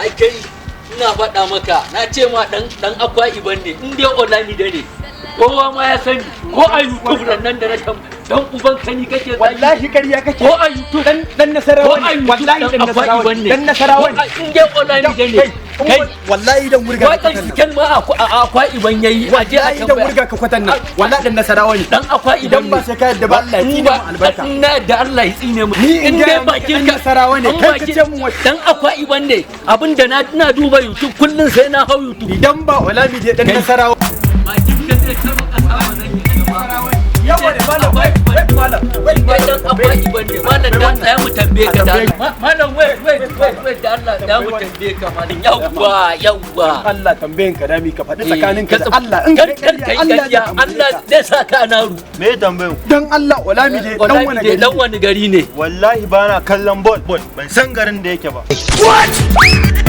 ai kai ina faɗa maka na ce ma dan Akwa Ibom ne in dai Olamide ne kowa ma ya sani ko a YouTube nan da na dan uban kani kake wallahi kariya kake ko a YouTube dan Nasarawa ne wallahi dan Nasarawa ne dan Nasarawa ne in dai Olamide ne kai wallahi dan wurga ka kwatan cikin ma Akwa Ibom yayi waje a wallahi dan wurga ka kwatan nan wallahi dan Nasarawa ne dan Akwa Ibom idan ba sai ka yadda ba Allah ya tsine mu albarka ina da Allah ya tsine mu ni in dai bakin Nasarawa ne kai ka ce mu dan Akwa Ibom ne abinda na duba YouTube kullun sai na hau YouTube idan ba Olamide dan Nasarawa bakin da zai kama kasa wannan yawa da malam wai malam dan Akwa Ibom ne malam dan tsaya mu tambaye ka da malam wai da Allah da mu tambaye ka malam yawwa Allah tambayen ka dami ka faɗi tsakanin ka da Allah in kai gaskiya Allah zai saka anaru me tambayin dan Allah Olamide dan wani gari ne wallahi bana kallon ball ban san garin da yake ba what